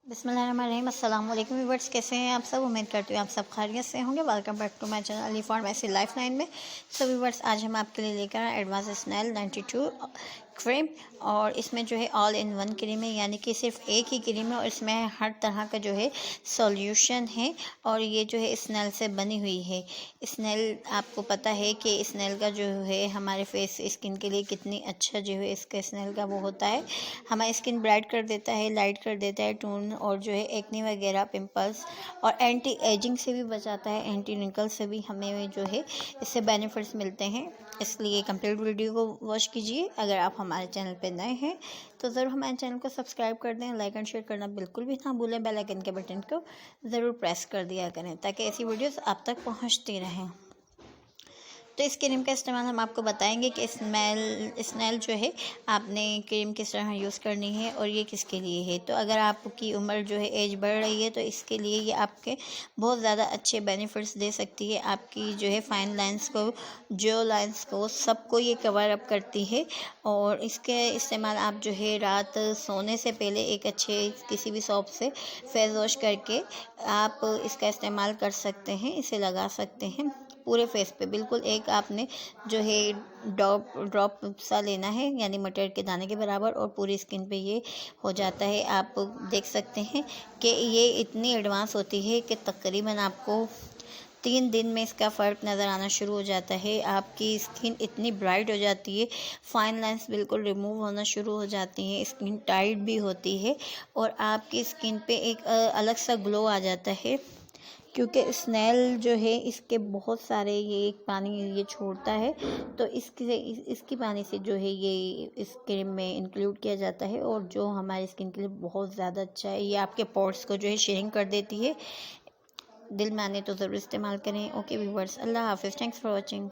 बिस्मिल्लाहिर्रहमानिर्रहीम। अस्सलाम वालेकुम व्यूअर्स, कैसे हैं आप सब? उम्मीद करती हूँ आप सब खैरियत से होंगे। Welcome back to my channel Ali for Massey life line में। सो व्यूअर्स, आज हम आपके लिए लेकर आए एडवांस स्नेल 92 क्रीम। और इसमें जो है ऑल इन वन क्रीम है, यानी कि सिर्फ एक ही क्रीम है और इसमें हर तरह का जो है सॉल्यूशन है। और ये जो है स्नेल से बनी हुई है। स्नेल, आपको पता है कि स्नेल का जो है हमारे फेस स्किन के लिए कितनी अच्छा जो है इसका स्नेल का वो होता है। हमारी स्किन ब्राइट कर देता है, लाइट कर देता है, टोन, और जो है एक्ने वगैरह, पिंपल्स और एंटी एजिंग से भी बचाता है, एंटी रिंकल से भी हमें जो है इससे बेनिफिट्स मिलते हैं। इसलिए कंप्लीट वीडियो को वॉच कीजिए। अगर आप हमारे चैनल पर नए हैं तो ज़रूर हमारे चैनल को सब्सक्राइब कर दें, लाइक एंड शेयर करना बिल्कुल भी ना भूलें। बेल आइकन के बटन को ज़रूर प्रेस कर दिया करें ताकि ऐसी वीडियोस आप तक पहुंचती रहें। तो इस क्रीम का इस्तेमाल हम आपको बताएंगे कि स्नेल जो है आपने क्रीम किस तरह यूज़ करनी है और ये किसके लिए है। तो अगर आपकी उम्र जो है एज बढ़ रही है तो इसके लिए ये आपके बहुत ज़्यादा अच्छे बेनिफिट्स दे सकती है। आपकी जो है फाइन लाइंस को, जो लाइंस को, सबको ये कवर अप करती है। और इसके इस्तेमाल आप जो है रात सोने से पहले एक अच्छे किसी भी सॉप से फेस वॉश करके आप इसका इस्तेमाल कर सकते हैं, इसे लगा सकते हैं पूरे फेस पे। बिल्कुल एक आपने जो है ड्रॉप सा लेना है, यानी मटर के दाने के बराबर, और पूरी स्किन पे ये हो जाता है। आप देख सकते हैं कि ये इतनी एडवांस होती है कि तकरीबन आपको 3 दिन में इसका फ़र्क नज़र आना शुरू हो जाता है। आपकी स्किन इतनी ब्राइट हो जाती है, फाइन लाइंस बिल्कुल रिमूव होना शुरू हो जाती हैं, स्किन टाइट भी होती है और आपकी स्किन पे एक अलग सा ग्लो आ जाता है। क्योंकि स्नेल जो है इसके बहुत सारे ये एक पानी ये छोड़ता है, तो इसकी पानी से जो है ये इस क्रीम में इंक्लूड किया जाता है और जो हमारी स्किन के लिए बहुत ज़्यादा अच्छा है। ये आपके पोर्स को जो है शेयरिंग कर देती है। दिल माने तो ज़रूर इस्तेमाल करें। ओके व्यूअर्स, अल्लाह हाफिज़, थैंक्स फॉर वॉचिंग।